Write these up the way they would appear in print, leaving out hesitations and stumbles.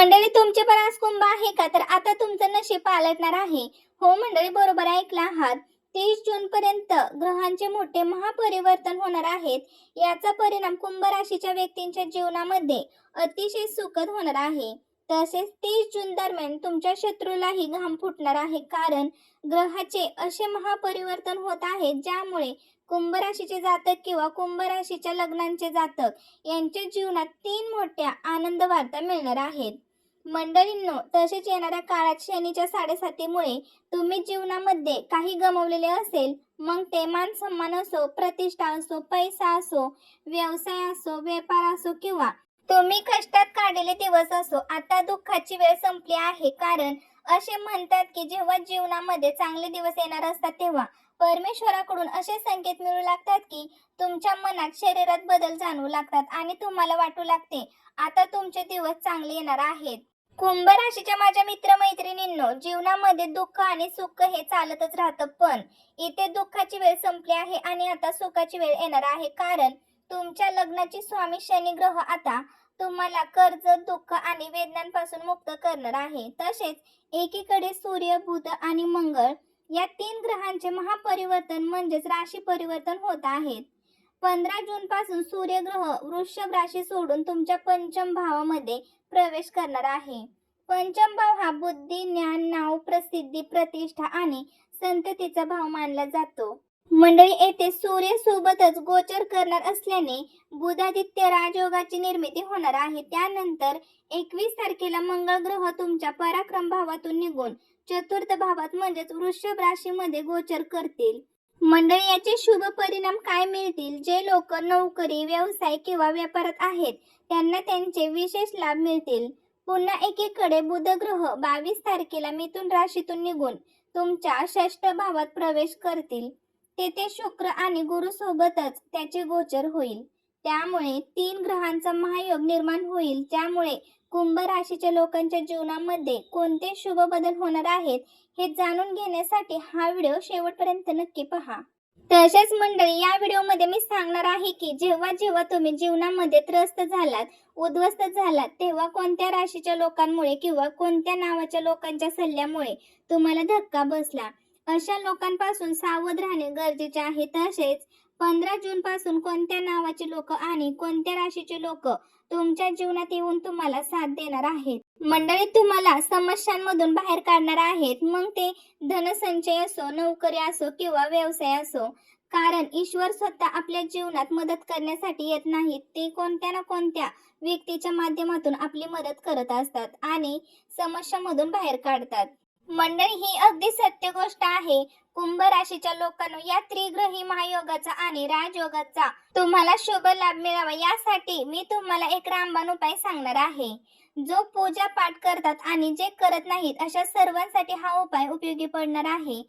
मंडळी, तुमचे पण आज कुंभ आहे का? तर आता तुमचं नशीब पालटणार आहे. हो मंडळी, बरोबर ऐकला आहात. 30 जून पर्यंत ग्रहांचे मोठे महापरिवर्तन होणार आहेत. याचा परिणाम कुंभ राशीच्या व्यक्तींच्या जीवनामध्ये अतिशय सुखद होणार आहे. तसेच 30 जून दरम्यान तुमच्या शत्रूलाही घाम फुटणार आहे, कारण ग्रहाचे असे महापरिवर्तन होत आहे ज्यामुळे कुंभ राशीचे जातक किंवा कुंभ राशीच्या लग्नांचे जातक यांच्या जीवनात 3 मोठ्या आनंद वार्ता मिळणार आहेत. मंडळींनो, तसेच येणाऱ्या काळात शनीच्या 7.5मुळे तुम्ही जीवनामध्ये काही गमावलेले असेल, मग ते मान सन्मान असो, प्रतिष्ठा असो, पैसा असो, व्यवसाय असो, व्यापार असो किंवा तुम्ही कष्टात काढलेले दिवस असो, आता दुःखाची वेळ संपली आहे. कारण असे म्हणतात की जेव्हा जीवनामध्ये चांगले दिवस येणार असतात तेव्हा परमेश्वराकडून असे संकेत मिळू लागतात की तुमच्या मनात, शरीरात बदल जाणवू लागतात आणि तुम्हाला वाटू लागते आता तुमचे दिवस चांगले येणार आहेत. कुंभ राशीच्या माझ्या मित्रमैत्रिणींनो, जीवनामध्ये दुःख आणि सुख हे चालतच राहतं, पण इथे दुःखाची वेळ संपली आहे आणि आता सुखाची वेळ येणार आहे. कारण तुमच्या लग्नाची स्वामी शनी ग्रह आता तुम्हाला कर्ज, दुःख आणि वेदनांपासून मुक्त करणार आहे. तसेच एकीकडे सूर्य, बुध आणि मंगळ या 3 ग्रहांचे महापरिवर्तन म्हणजेच राशी परिवर्तन होत आहेत. 15 जून पासून सूर्यग्रह वृषभ राशी सोडून तुमच्या पंचम भावामध्ये प्रवेश करणार आहे. पंचम भाव हा बुद्धी, ज्ञान, नाव, प्रसिद्धी, प्रतिष्ठा आणि संततीचा भाव मानला जातो. मंडळी, येथे सूर्य सोबतच गोचर करणार असल्याने बुधादित्य राजयोगाची निर्मिती होणार आहे. त्यानंतर 21 तारखेला मंगळ ग्रह तुमच्या पराक्रम भावातून निघून चतुर्थ भावात म्हणजेच वृषभ राशीमध्ये गोचर करतील. मंडळी, याचे शुभ परिणाम काय मिळतील? जे लोक नोकरी, व्यवसाय किंवा व्यापारात आहेत त्यांना त्यांचे विशेष लाभ मिळतील. पुन्हा एकीकडे बुध ग्रह 22 तारखेला मिथुन राशीतून निघून तुमच्या षष्ठ भावात प्रवेश करतील. तेथे शुक्र आणि गुरु सोबतच त्याचे गोचर होईल. त्यामुळे 3 ग्रहांचा महायोग निर्माण होईल, ज्यामुळे कुंभ राशीच्या लोकांच्या जीवनामध्ये कोणते शुभ बदल होणार आहेत हे जाणून घेण्यासाठी हा व्हिडिओ शेवटपर्यंत नक्की पहा. तसेच मंडळी, या व्हिडिओमध्ये मी सांगणार आहे की जेव्हा जेव्हा तुम्ही जीवनामध्ये त्रस्त झालात, उद्ध्वस्त झालात, तेव्हा कोणत्या राशीच्या लोकांमुळे किंवा कोणत्या नावाच्या लोकांच्या सल्ल्यामुळे तुम्हाला धक्का बसला, अशा लोकांपासून सावध राहणे गरजेचे आहे. तसेच 15 जून पासून कोणत्या नावाचे लोक आणि कोणत्या राशीचे लोक तुमच्या जीवनात येऊन तुम्हाला साथ देणार आहेत. मंडळी, तुम्हाला समस्यांमधून बाहेर काढणार आहेत, मग ते धनसंचय असो, नोकरी असो किंवा व्यवसाय असो. कारण ईश्वर स्वतः आपल्या जीवनात मदत करण्यासाठी येत नाहीत, ते कोणत्या ना कोणत्या व्यक्तीच्या माध्यमातून आपली मदत करत असतात आणि समस्यांमधून बाहेर काढतात. मंडळी, ही अगदी सत्य गोष्ट आहे. कुंभ राशीच्या लोकांनो, या त्रिग्रही महायोगाचा आणि राजयोगाचा तुम्हाला शुभ लाभ मिळावा यासाठी मी तुम्हाला एक रामबाण उपाय सांगणार आहे, जो पूजा पाठ करतात आणि जे करत नाहीत अशा सर्वांसाठी हा उपाय उपयोगी पडणार आहे.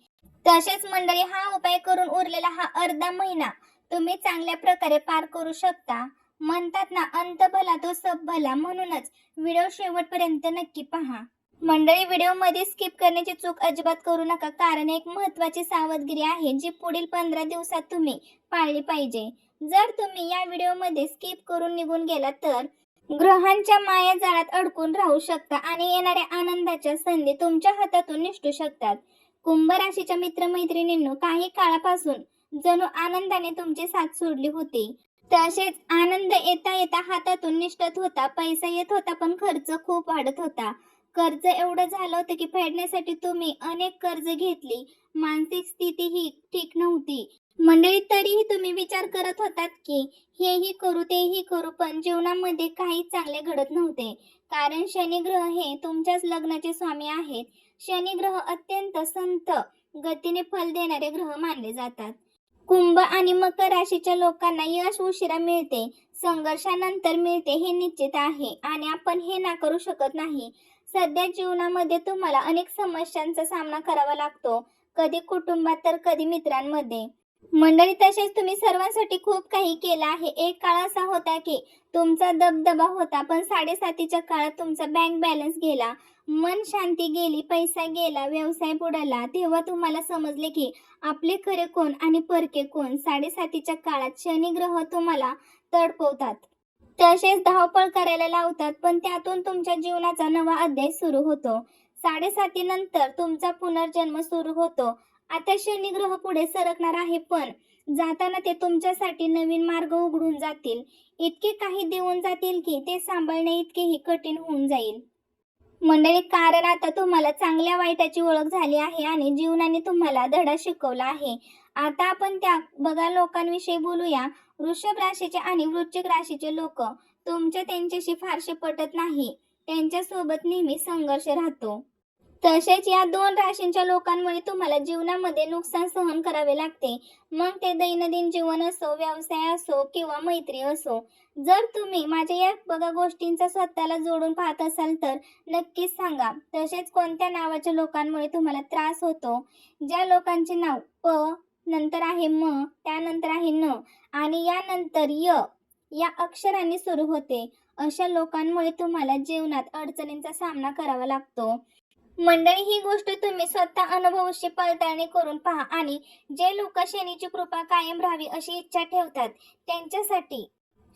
तसेच मंडळी, हा उपाय करून उरलेला हा अर्धा महिना तुम्ही चांगल्या प्रकारे पार करू शकता. म्हणतात ना, अंत भला तो सब भला, म्हणूनच व्हिडिओ शेवटपर्यंत नक्की पहा. मंडळी, व्हिडिओमध्ये स्किप करण्याची चूक अजिबात करू नका, कारण एक महत्त्वाची सावधगिरी आहे जी पुढील 15 दिवसात तुम्ही पाळली पाहिजे. जर तुम्ही या व्हिडिओमध्ये स्किप करून निघून गेलात तर ग्रहांच्या मायाजाळात अडकून राहू शकता आणि येणाऱ्या आनंदाच्या संधी तुमच्या हातातून निसटू शकतात. कुंभ राशीच्या मित्रमैत्रिणींनो, काही काळापासून जणू आनंदाने तुमची साथ सोडली होती. तसेच आनंद येता येता हातातून निसटत होता, पैसा येत होता, पण खर्च खूप वाढत होता. कर्ज एवढं झालं होतं की फेडण्यासाठी तुम्ही अनेक कर्ज घेतली. मानसिक स्थिती ही ठीक नव्हती. मंडळी, तरीही तुम्ही विचार करत होतात की हेही करू, तेही करू, पण जीवनामध्ये काही चांगले घडत नव्हते. कारण शनी ग्रह हे तुमच्याच लग्नाचे स्वामी आहेत. शनी ग्रह अत्यंत संथ गतीने फल देणारे ग्रह मानले जातात. कुंभ आणि मकर राशीच्या लोकांना यश उशिरा मिळते, संघर्षानंतर मिळते हे निश्चित आहे आणि आपण हे नाकारू शकत नाही. सध्या जीवनामध्ये तुम्हाला अनेक समस्यांचा सामना करावा लागतो, कधी कुटुंबात तर कधी मित्रांमध्ये. मंडळी, तसेच तुम्ही सर्वांसाठी खूप काही केलं आहे. एक काळ असा होता की तुमचा दबदबा होता, पण 7.5च्या काळात तुमचा बँक बॅलन्स गेला, मन शांती गेली, पैसा गेला, व्यवसाय बुडाला. तेव्हा तुम्हाला समजले की आपले खरे कोण आणि परके कोण. 7.5च्या काळात शनी ग्रह तुम्हाला तडपवतात. तसेच धावपळ करायला लावतात, पण त्यातून तुमच्या जीवनाचा नवा अध्याय सुरू होतो. 7:30 नंतर तुमचा पुनर्जन्म सुरू होतो. आता शनी ग्रह पुढे सरकणार आहे, पण जाताना ते तुमच्यासाठी नवीन मार्ग उघडून जातील. इतके काही देऊन जातील की ते सांभाळणे इतकेही कठीण होऊन जाईल. मंडळी, कारण आता तुम्हाला चांगल्या वाईटाची ओळख झाली आहे आणि जीवनाने तुम्हाला धडा शिकवला आहे. आता आपण त्या बघा लोकांविषयी बोलूया. वृषभ राशीचे आणि वृश्चिक राशीचे लोक तुमच्या त्यांच्याशी फारसे पटत नाही. त्यांच्यासोबत नेहमी संघर्ष राहतो. तसेच या दोन राशींच्या लोकांमुळे तुम्हाला जीवनामध्ये नुकसान सहन करावे लागते. मग ते दैनंदिन जीवन असो, व्यवसाय असो किंवा मैत्री असो. जर तुम्ही माझ्या या बघा गोष्टींचा स्वतःला जोडून पाहत असाल तर नक्कीच सांगा. तसेच कोणत्या नावाच्या लोकांमुळे तुम्हाला त्रास होतो. ज्या लोकांचे नाव प नंतर आहे म, त्यानंतर आहे न आणि यानंतर य या अक्षरांनी सुरू होते, अशा लोकांमुळे तुम्हाला जीवनात अडचणींचा सामना करावा लागतो. मंडळी, ही गोष्ट तुम्ही स्वतः अनुभवाशी पडताळणी करून पहा आणि जे लोक शनीची कृपा कायम राहावी अशी इच्छा ठेवतात त्यांच्यासाठी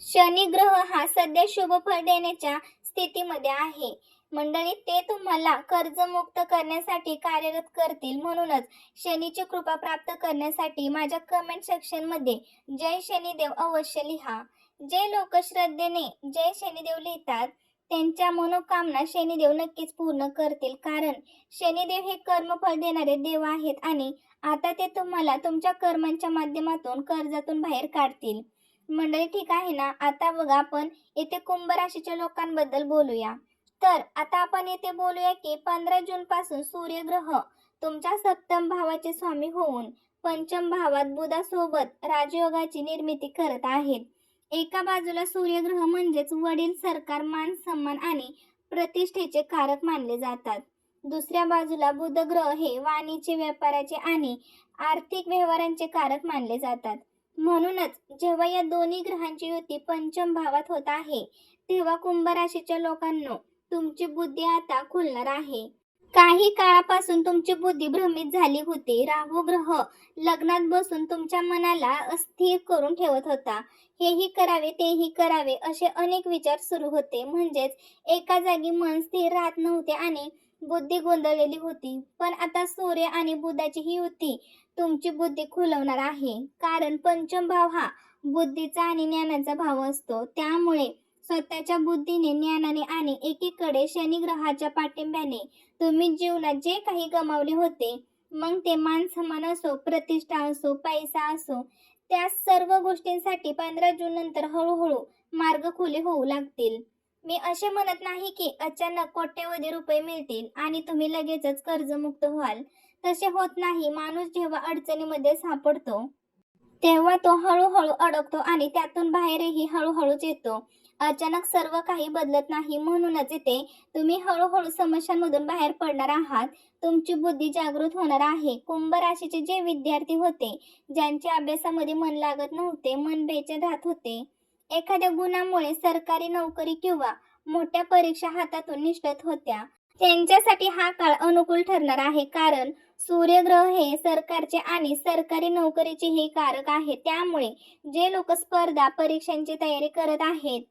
शनी ग्रह हा सध्या शुभ फळ देण्याच्या स्थितीमध्ये आहे. मंडळी, ते तुम्हाला कर्जमुक्त करण्यासाठी कार्यरत करतील. म्हणूनच शनीची कृपा प्राप्त करण्यासाठी माझ्या कमेंट सेक्शन मध्ये जय शनिदेव अवश्य लिहा. जे लोक श्रद्धेने जय शनिदेव लिहितात त्यांच्या मनोकामना शनिदेव नक्कीच पूर्ण करतील. कारण शनिदेव हे कर्मफळ देणारे देव आहेत आणि आता ते तुम्हाला तुमच्या कर्मांच्या माध्यमातून कर्जातून बाहेर काढतील. मंडळी, ठीक आहे ना. आता बघा आपण येथे कुंभ राशीच्या लोकांबद्दल बोलूया. तर आता आपण येथे बोलूया की 15 जून पासून सूर्यग्रह तुमच्या सप्तम भावाचे स्वामी होऊन पंचम भावात बुधासोबत राजयोगाची निर्मिती करत आहेत. एका बाजूला सूर्यग्रह म्हणजेच वडील, सरकार, मान सन्मान आणि प्रतिष्ठेचे कारक मानले जातात. दुसऱ्या बाजूला बुध ग्रह हे वाणीचे, व्यापाराचे आणि आर्थिक व्यवहारांचे कारक मानले जातात. म्हणूनच जेव्हा या दोन्ही ग्रहांची युती पंचम भावात होत आहे तेव्हा कुंभ राशीच्या लोकांनो तुमची बुद्धी आता खुलणार आहे. काही काळापासून तुमची बुद्धी भ्रमित झाली होती. राहू ग्रह लग्नात बसून तुमच्या मनाला अस्थिर करून ठेवत होता. हेही करावे तेही करावे असे अनेक विचार सुरू होते. म्हणजेच एका जागी मन स्थिर राहत नव्हते आणि बुद्धी गोंधळलेली होती. पण आता सूर्य आणि बुधाची ही युती तुमची बुद्धी खुलवणार आहे. कारण पंचम भाव हा बुद्धीचा आणि ज्ञानाचा भाव असतो. त्यामुळे स्वतःच्या बुद्धीने, ज्ञानाने आणि एकीकडे शनी ग्रहाच्या पाठिंब्याने तुम्ही जीवनात जे काही गमावले होते, मग ते मान सन्मान असो, प्रतिष्ठा असो, पैसा असो, त्या सर्व गोष्टींसाठी 15 जून नंतर हळूहळू मार्ग खुले होऊ लागतील. मी असे म्हणत नाही की अचानक कोट्यवधी रुपये मिळतील आणि तुम्ही लगेचच कर्जमुक्त व्हाल. तसे होत नाही. माणूस जेव्हा अडचणीमध्ये सापडतो तेव्हा तो हळूहळू अडकतो आणि त्यातून बाहेरही हळूहळूच येतो. अचानक सर्व काही बदलत नाही. म्हणूनच इथे तुम्ही हळूहळू समस्यांमधून बाहेर पडणार आहात. तुमची बुद्धी जागृत होणार आहे. कुंभ राशीचे जे विद्यार्थी होते, ज्यांच्या अभ्यासामध्ये मन लागत नव्हते, मन बेचैन राहत होते, एखाद्या गुणामुळे सरकारी नोकरी किंवा मोठ्या परीक्षा हातातून निसटत होत्या, त्यांच्यासाठी हा काळ अनुकूल ठरणार आहे. कारण सूर्यग्रह हे सरकारचे आणि सरकारी नोकरीचेही कारक आहे. त्यामुळे जे लोक स्पर्धा परीक्षांची तयारी करत आहेत,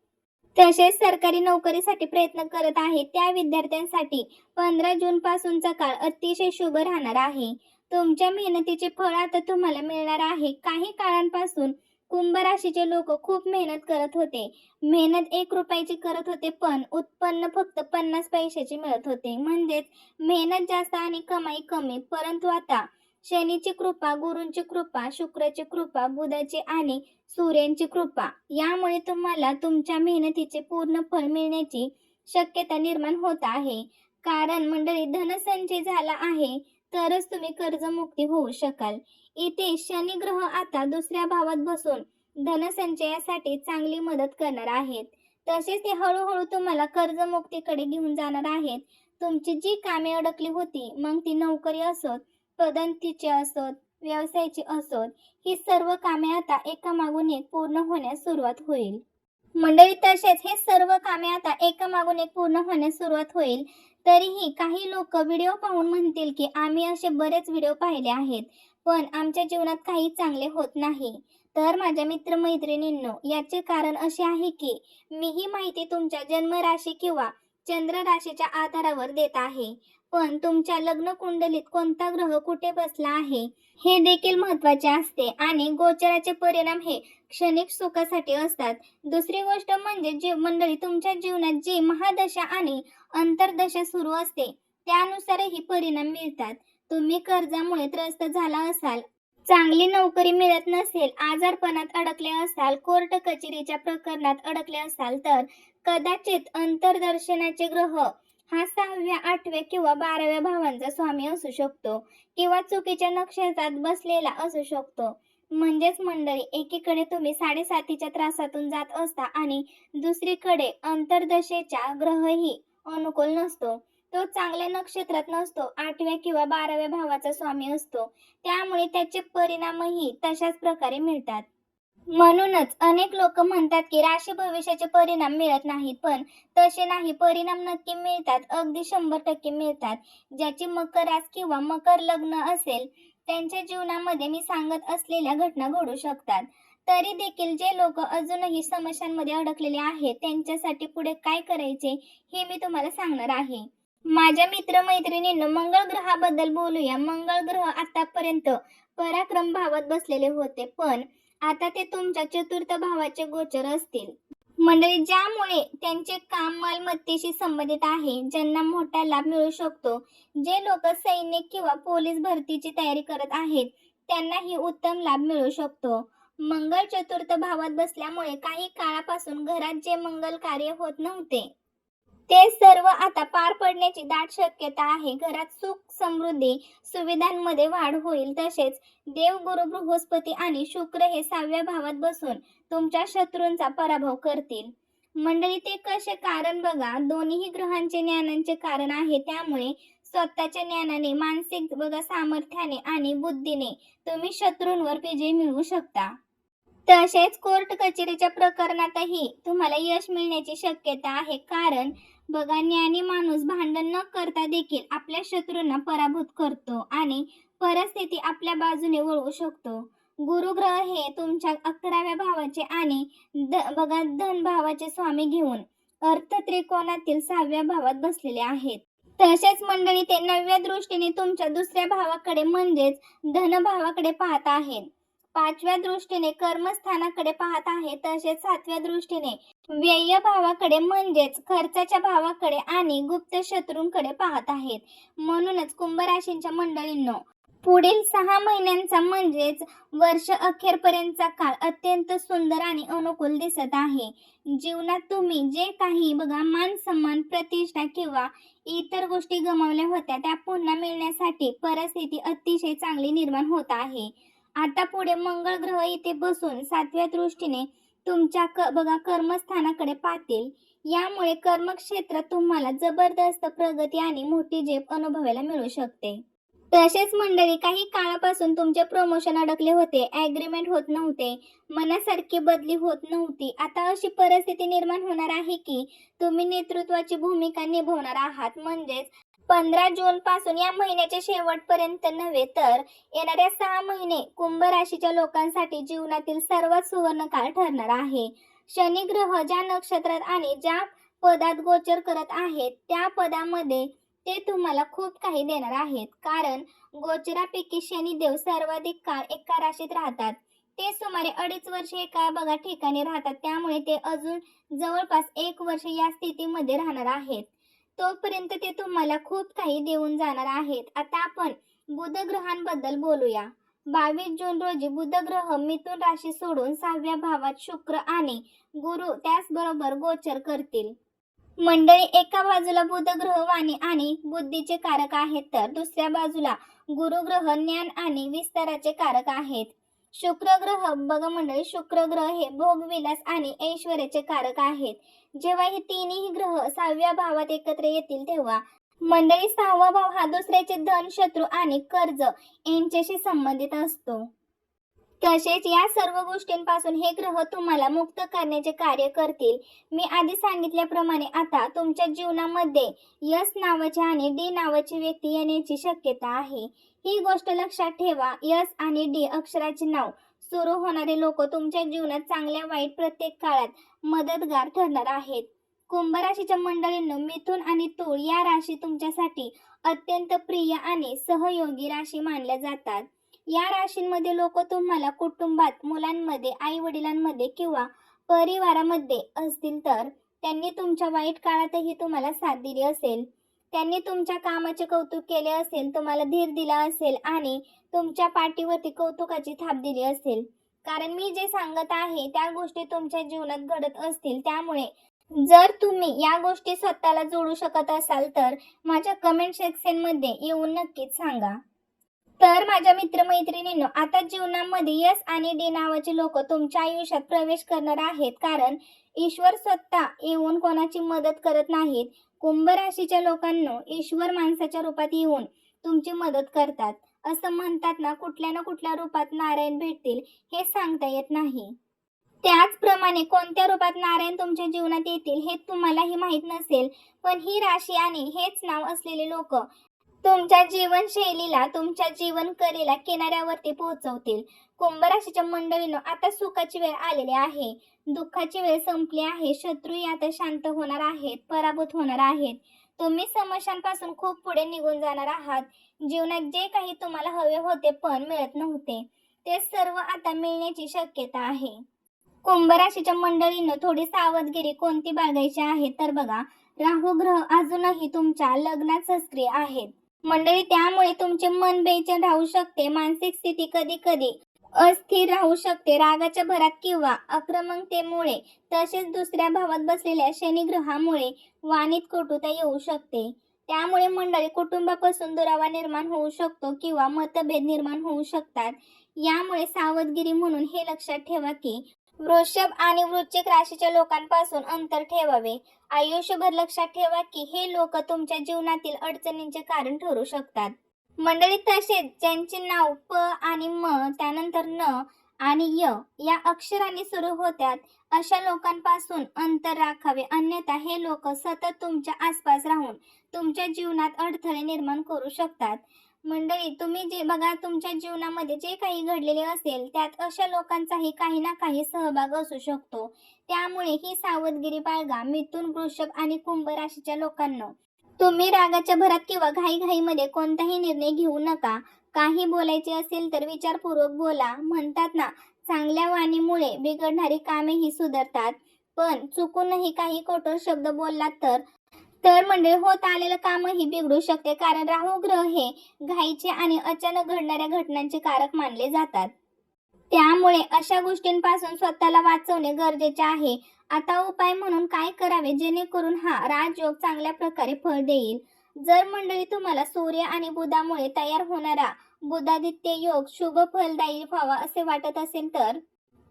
तसेच सरकारी नोकरीसाठी प्रयत्न करत आहेत, त्या विद्यार्थ्यांसाठी 15 जून पासूनचा काळ अतिशय शुभ राहणार आहे. तुमच्या मेहनतीचे फळ आता तुम्हाला मिळणार आहे. काही काळांपासून कुंभ राशीचे लोक खूप मेहनत करत होते. मेहनत 1 रुपयाची करत होते, पण उत्पन्न फक्त 50 पैशाचे मिळत होते. म्हणजेच मेहनत जास्त आणि कमाई कमी. परंतु आता शनीची कृपा, गुरूंची कृपा, शुक्राची कृपा, बुधाची आणि सूर्यांची कृपा यामुळे तुम्हाला तुमच्या मेहनतीचे पूर्ण फळ मिळण्याची शक्यता निर्माण होत आहे. कारण मंडळी, धनसंचय झाला आहे तरच तुम्ही कर्जमुक्ती होऊ शकाल. इथे शनी ग्रह आता दुसऱ्या भावात बसून धनसंचयासाठी चांगली मदत करणार आहेत. तसेच ते हळूहळू तुम्हाला कर्जमुक्तीकडे घेऊन जाणार आहेत. तुमची जी कामे अडकली होती, मग ती नोकरी असोत, पदोन्नतीची असोत, व्यवसायाची असोत, ही सर्व कामे आता एकामागून एक पूर्ण होण्यास सुरुवात होईल. मंडळी, तसेच हे सर्व कामे आता एकामागून एक पूर्ण होण्यास सुरुवात होईल. तरीही काही लोक व्हिडिओ पाहून म्हणतील की आम्ही असे बरेच व्हिडिओ पाहिले आहेत, पण आमच्या जीवनात काही चांगले होत नाही. तर माझ्या मित्रमैत्रिणींनो, याचे कारण असे आहे की मी ही माहिती तुमच्या जन्मराशी किंवा चंद्र राशीच्या आधारावर देत आहे. पण तुमच्या लग्न कुंडलीत कोणता ग्रह कुठे बसला आहे हे देखील महत्त्वाचे असते आणि गोचराचे परिणाम हे क्षणिक सुखासाठी असतात. दुसरी गोष्ट म्हणजे जी मंडळी तुमच्या जीवनात जी महादशा आणि अंतर्दशा सुरू असते त्यानुसारही परिणाम मिळतात. तुम्ही कर्जामुळे त्रस्त झाला असाल, चांगली नोकरी मिळत नसेल, आजारपणात अडकले असाल, कोर्ट कचेरीच्या प्रकरणात अडकले असाल, तर कदाचित अंतर्दर्शनाचे ग्रह हा 6व्या, 8व्या किंवा 12व्या भावांचा स्वामी असू शकतो किंवा चुकीच्या नक्षत्रात बसलेला असू शकतो. म्हणजेच मंडळी, एकीकडे तुम्ही साडेसातीच्या त्रासातून जात असता आणि दुसरीकडे अंतर्दशेचा ग्रहही अनुकूल नसतो. तो चांगल्या नक्षत्रात नसतो, 8व्या किंवा 12व्या भावाचा स्वामी असतो. त्यामुळे त्याचे परिणामही तशाच प्रकारे मिळतात. म्हणूनच अनेक लोक म्हणतात की राशी भविष्याचे परिणाम मिळत नाहीत, पण तसे नाही. परिणाम नक्की मिळतात, अगदी 100% मिळतात. ज्याची मकर रास किंवा मकर लग्न असेल त्यांच्या जीवनामध्ये मी सांगत असलेल्या घटना घडू शकतात. तरी देखील जे लोक अजूनही समस्यांमध्ये अडकलेले आहेत त्यांच्यासाठी पुढे काय करायचे हे मी तुम्हाला सांगणार आहे. माझ्या मित्रमैत्रिणींनो, मंगळ ग्रहाबद्दल बोलूया. मंगळ ग्रह आतापर्यंत पराक्रम भावात बसलेले होते, पण आता ते तुमच्या चतुर्थ भावाचे गोचर असतील. मंडळी, ज्यामुळे त्यांचे काम मालमत्तेशी संबंधित आहे, ज्यांना मोठा लाभ मिळू शकतो. जे लोक सैनिक किंवा पोलीस भरतीची तयारी करत आहेत त्यांनाही उत्तम लाभ मिळू शकतो. मंगळ चतुर्थ भावात बसल्यामुळे काही काळापासून घरात जे मंगल कार्य होत नव्हते ते सर्व आता पार पडण्याची दाट शक्यता आहे. घरात सुख, समृद्धी, सुविधांमध्ये वाढ होईल. तसेच देवगुरु बृहस्पती आणि शुक्र हे 6व्या भावात बसून तुमच्या शत्रूंचा पराभव करतील. मंडळी, ते कसे? कारण बघा, दोन्ही ग्रहांचे ज्ञानांचे कारण आहे. त्यामुळे स्वतःच्या ज्ञानाने, मानसिक सामर्थ्याने आणि बुद्धीने तुम्ही शत्रूंवर विजय मिळवू शकता. तसेच कोर्ट कचेरीच्या प्रकरणातही तुम्हाला यश मिळण्याची शक्यता आहे. कारण बघा, ज्ञानी माणूस भांडण न करता देखील आपल्या शत्रूंना पराभूत करतो आणि परिस्थिती आपल्या बाजूने वळवू शकतो. गुरुग्रह हे तुमच्या 11व्या भावाचे आणि धन भावाचे स्वामी घेऊन अर्थ त्रिकोणातील 6व्या भावात बसलेले आहेत. तसेच मंडळी, ते 9व्या दृष्टीने तुमच्या दुसऱ्या भावाकडे म्हणजेच धन भावाकडे पाहत आहेत. 5व्या दृष्टीने कर्मस्थानाकडे पाहत आहे. तसेच 7व्या दृष्टीने व्यय भावाकडे म्हणजेच खर्चाच्या भावाकडे आणि गुप्त शत्रूंकडे पाहत आहेत. म्हणूनच कुंभ राशीच्या मंडळींनो, पुढील 6 महिन्यांचा म्हणजेच वर्ष अखेरपर्यंतचा काळ अत्यंत सुंदर आणि अनुकूल दिसत आहे. जीवनात तुम्ही जे काही मान सन्मान, प्रतिष्ठा किंवा इतर गोष्टी गमावल्या होत्या त्या पुन्हा मिळण्यासाठी परिस्थिती अतिशय चांगली निर्माण होत आहे. आता पुढे मंगळ ग्रह इथे बसून 7व्या दृष्टीने तुमच्या कर्मस्थानाकडे पाहतील. यामुळे कर्मक्षेत्रात तुम्हाला जबरदस्त प्रगती आणि मोठी झेप अनुभवायला मिळू शकते. तसेच मंडळी, काही काळापासून तुमचे प्रमोशन अडकले होते, ॲग्रीमेंट होत नव्हते, मनासारखी बदली होत नव्हती. आता अशी परिस्थिती निर्माण होणार आहे की तुम्ही नेतृत्वाची भूमिका निभावणार आहात. म्हणजेच 15 जून पासून या महिन्याच्या शेवटपर्यंत नव्हे तर येणाऱ्या 6 महिने कुंभ राशीच्या लोकांसाठी जीवनातील सर्वात सुवर्ण काळ ठरणार आहे. शनी ग्रह ज्या नक्षत्रात आणि ज्या पदात गोचर करत आहेत त्या पदामध्ये ते तुम्हाला खूप काही देणार आहेत. कारण गोचरापैकी शनिदेव सर्वाधिक काळ एका राशीत राहतात. ते सुमारे 2.5 वर्ष एका ठिकाणी राहतात. त्यामुळे ते अजून जवळपास 1 वर्ष या स्थितीमध्ये राहणार आहेत. तोपर्यंत ते तुम्हाला खूप काही देऊन जाणार आहेत. आता आपण बुध ग्रहांबद्दल बोलूया. 22 जून रोजी बुध ग्रह मिथुन राशी सोडून 6व्या भावात शुक्र आणि गुरु त्याचबरोबर गोचर करतील. मंडळी, एका बाजूला बुध ग्रह वाणी आणि बुद्धीचे कारक आहेत, तर दुसऱ्या बाजूला गुरु ग्रह ज्ञान आणि विस्ताराचे कारक आहेत. शुक्र ग्रह मंडळी, शुक्र ग्रह हे भोगविलास आणि ऐश्वर्याचे कारक आहेत. जेव्हा हे तिन्ही ग्रह 6व्या भावात एकत्र येतील तेव्हा मंडळी 6वा भाव हा दुसऱ्याचे धन, शत्रू आणि कर्ज यांच्याशी संबंधित असतो. तसेच या सर्व गोष्टींपासून हे ग्रह तुम्हाला मुक्त करण्याचे कार्य करतील. मी आधी सांगितल्याप्रमाणे आता तुमच्या जीवनामध्ये यश नावाची आणि डी नावाची व्यक्ती येण्याची शक्यता आहे. ही गोष्ट लक्षात ठेवा. यश आणि डी अक्षराचे नाव सुरू होणारे लोक तुमच्या जीवनात चांगल्या वाईट प्रत्येक काळात मदतगार ठरणार आहेत. कुंभ राशीच्या मंडळींनो, मिथुन आणि तुळ या राशी तुमच्यासाठी अत्यंत प्रिय आणि सहयोगी राशी मानल्या जातात. या राशींमध्ये लोक तुम्हाला कुटुंबात, मुलांमध्ये, आई वडिलांमध्ये किंवा परिवारामध्ये असतील तर त्यांनी तुमच्या वाईट काळातही तुम्हाला साथ दिली असेल. त्यांनी तुमच्या कामाचे कौतुक केले असेल, तुम्हाला धीर दिला असेल आणि तुमच्या पाठीवरती कौतुकाची थाप दिली असेल. कारण मी जे सांगत आहे त्या गोष्टी तुमच्या जीवनात घडत असतील. त्यामुळे जर तुम्ही या गोष्टी स्वतःला जोडू शकत असाल तर माझ्या कमेंट सेक्शनमध्ये येऊन नक्कीच सांगा. तर माझ्या मित्रमैत्रिणींनो, आता जीवनामध्ये यस आणि डी नावाचे लोक तुमच्या आयुष्यात प्रवेश करणार आहेत. कारण ईश्वर स्वतः येऊन कोणाची मदत करत नाहीत. कुंभ राशीच्या लोकांनो, ईश्वर माणसाच्या रूपात येऊन तुमची मदत करतात. असं म्हणतात ना कुठल्या रूपात नारायण भेटतील हे सांगता येत नाही. त्याचप्रमाणे कोणत्या रूपात नारायण तुमच्या जीवनात येतील हे तुम्हालाही माहीत नसेल, पण ही राशी आणि हेच नाव असलेले लोक तुमच्या जीवनशैलीला, तुमच्या जीवनकलेला किनाऱ्यावरती पोहोचवतील. कुंभ राशीच्या मंडळींनो, आता सुखाची वेळ आलेली आहे. दुःखाची वेळ संपली आहे. शत्रूही आता शांत होणार आहेत, पराभूत होणार आहेत. तुम्ही समस्यांपासून खूप पुढे निघून जाणार आहात. जीवनात जे काही तुम्हाला हवे होते पण मिळत नव्हते, ते सर्व आता मिळण्याची शक्यता आहे. कुंभ राशीच्या मंडळींनो, थोडी सावधगिरी कोणती बाळगायची आहे तर बघा, राहू ग्रह अजूनही तुमच्या लग्नात सक्रिय आहेत मंडळी. त्यामुळे तुमचे मन बेचैन राहू शकते. मानसिक स्थिती कधी कधी अस्थिर राहू शकते, रागाच्या भरात किंवा आक्रमकतेमुळे. तसेच दुसऱ्या भावात बसलेल्या शनी ग्रहामुळे वाणीत कटुता येऊ शकते. त्यामुळे मंडळी, कुटुंबापासून दुरावा निर्माण होऊ शकतो किंवा मतभेद निर्माण होऊ शकतात. यामुळे सावधगिरी म्हणून हे लक्षात ठेवा की वृषभ आणि वृश्चिक राशीच्या लोकांपासून अंतर ठेवावे. आयुष्यभर लक्षात ठेवा की हे लोक तुमच्या जीवनातील अडचणींचे कारण ठरू शकतात मंडळी. तसेच ज्यांचे नाव प आणि म त्यानंतर न आणि य या अक्षरांनी सुरू होतात अशा लोकांपासून अंतर राखावे. अन्यथा हे लोक सतत तुमच्या आसपास राहून तुमच्या जीवनात अडथळे निर्माण करू शकतात. मंडळी, तुम्ही जे बघा, तुमच्या जीवनामध्ये जे काही घडलेले असेल त्यात अशा लोकांचाही काही ना काही सहभाग असू शकतो. त्यामुळे ही सावधगिरी बाळगा. मिथुन, वृषभ आणि कुंभ राशीच्या लोकांनो, तुम्ही रागाच्या भरात किंवा घाईघाईमध्ये कोणताही निर्णय घेऊ नका. काही बोलायचे असेल तर विचारपूर्वक बोला. म्हणतात ना, चांगल्या वाणीमुळे बिघडणारी कामेही सुधारतात. पण चुकूनही काही कठोर शब्द बोललात तर मंडळी होत आलेलं कामही बिघडू शकते. कारण राहू ग्रह हे घाईचे आणि अचानक घडणाऱ्या घटनांचे कारक मानले जातात. त्यामुळे अशा गोष्टींपासून स्वतःला वाचवणे गरजेचे आहे. आता उपाय म्हणून काय करावे जेणेकरून हा राजयोग चांगल्या प्रकारे फळ देईल? जर मंडळी तुम्हाला सूर्य आणि बुधामुळे तयार होणारा बुधादित्य योग शुभ फलदायी व्हावा असे वाटत असेल तर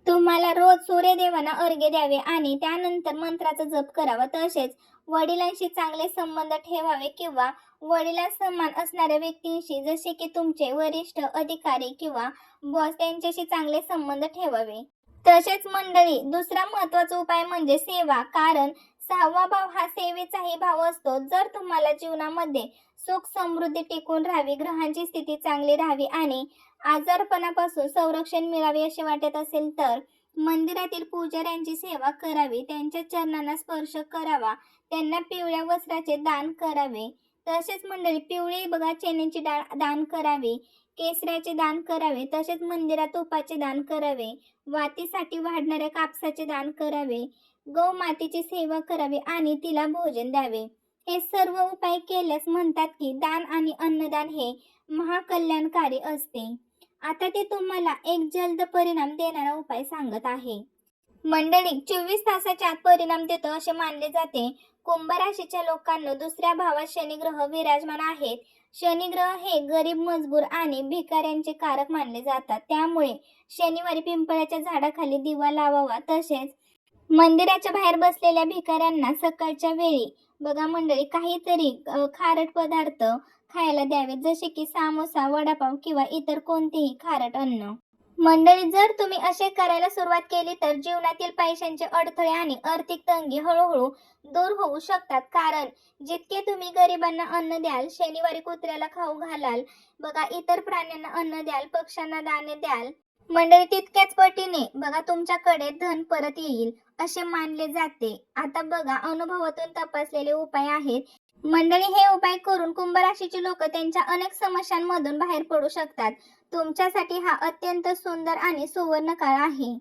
तुम्हाला रोज सूर्यदेवांना अर्घ्य द्यावे आणि त्यानंतर मंत्राचा जप करावा. तसेच वडिलांशी चांगले संबंध ठेवावे किंवा वडिलांसमान असणाऱ्या व्यक्तींशी, जसे की तुमचे वरिष्ठ अधिकारी किंवा बॉस, त्यांच्याशी चांगले संबंध ठेवावे. तसेच मंडळी, दुसरा महत्त्वाचा उपाय म्हणजे सेवा. कारण 6वा भाव हा सेवेचाही भाव असतो. जर तुम्हाला जीवनामध्ये सुख समृद्धी टिकून राहावी, ग्रहांची स्थिती चांगली राहावी आणि आजारपणापासून संरक्षण मिळावे असे वाटत असेल तर मंदिरातील पुजाऱ्यांची सेवा करावी. त्यांच्या चरणांना स्पर्श करावा. त्यांना पिवळ्या वस्त्राचे दान करावे. तसेच मंडळी, पिवळी बघा चण्याची डाळ दान करावी, केसऱ्याचे दान करावे. तसेच मंदिरात तुपाचे दान करावे, वातीसाठी वाढणाऱ्या कापसाचे दान करावे, गौ मातेची सेवा करावी आणि तिला भोजन द्यावे. हे सर्व उपाय केल्यास म्हणतात की दान आणि अन्नदान हे महाकल्याणकारी असते. आता ते तुम्हाला एक जलद परिणाम देणारा उपाय सांगत आहे. मंडळी, 24 तासाच्या आत परिणाम देतो असे मानले जाते. कुंभ राशीच्या लोकांना दुसऱ्या भावात शनी ग्रह विराजमान आहेत. शनी ग्रह हे गरीब, मजबूर आणि भिकाऱ्यांचे कारक मानले जातात. त्यामुळे शनिवारी पिंपळाच्या झाडाखाली दिवा लावावा. तसेच मंदिराच्या बाहेर बसलेल्या भिकाऱ्यांना सकाळच्या वेळी बघा मंडळी काहीतरी खारट पदार्थ खायला द्यावेत, जसे की सामोसा, वडापाव किंवा इतर कोणतेही खारट अन्न. मंडळी, जर तुम्ही असे करायला सुरुवात केली तर जीवनातील पैशांचे अडथळे आणि आर्थिक तंगी हळूहळू दूर होऊ शकतात. कारण जितके तुम्ही गरिबांना अन्न द्याल, शनिवारी कुत्र्याला खाऊ घालाल, बघा इतर प्राण्यांना अन्न द्याल, पक्ष्यांना दाणे द्याल, मंडळी तितक्याच पटीने बघा तुमच्याकडे धन परत येईल असे मानले जाते. आता बघा अनुभवातून तपासलेले उपाय आहेत. मंडळी हे उपाय करून कुंभ राशीचे लोक त्यांच्या अनेक समस्यांमधून बाहेर पडू शकतात. तुमच्यासाठी हा अत्यंत सुंदर आणि सुवर्ण काळ आहे.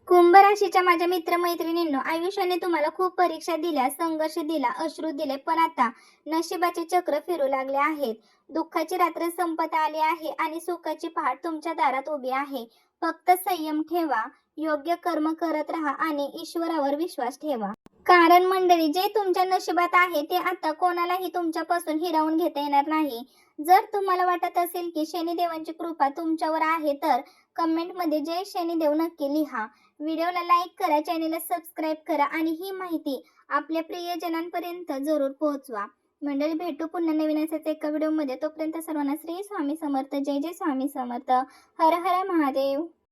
कुंभ राशीच्या माझ्या मित्रमैत्रिणींनो, आयुष्याने तुम्हाला खूप परीक्षा दिल्या, संघर्ष दिला, अश्रू दिले, पण आता नशिबाचे चक्र फिरू लागले आहेत. दुःखाची रात्र संपत आली आहे आणि सुखाची पहाट तुमच्या दारात उभी आहे. फक्त संयम ठेवा, योग्य कर्म करत राहा आणि ईश्वरावर विश्वास ठेवा. कारण मंडळी जे तुमच्या नशिबात आहे ते आता कोणालाही तुमच्यापासून हिरावून घेता येणार नाही. जर तुम्हाला वाटत असेल की शनिदेवांची कृपा तुमच्यावर आहे तर कमेंटमध्ये जय शनिदेव नक्की लिहा. व्हिडिओला लाईक करा, चॅनेलला सबस्क्राईब करा आणि ही माहिती आपल्या प्रियजनांपर्यंत जरूर पोहोचवा. मंडळी भेटू पुन्हा नवीन असाच एका व्हिडिओमध्ये. तोपर्यंत सर्वांना श्री स्वामी समर्थ. जय जय स्वामी समर्थ. हर हर महादेव.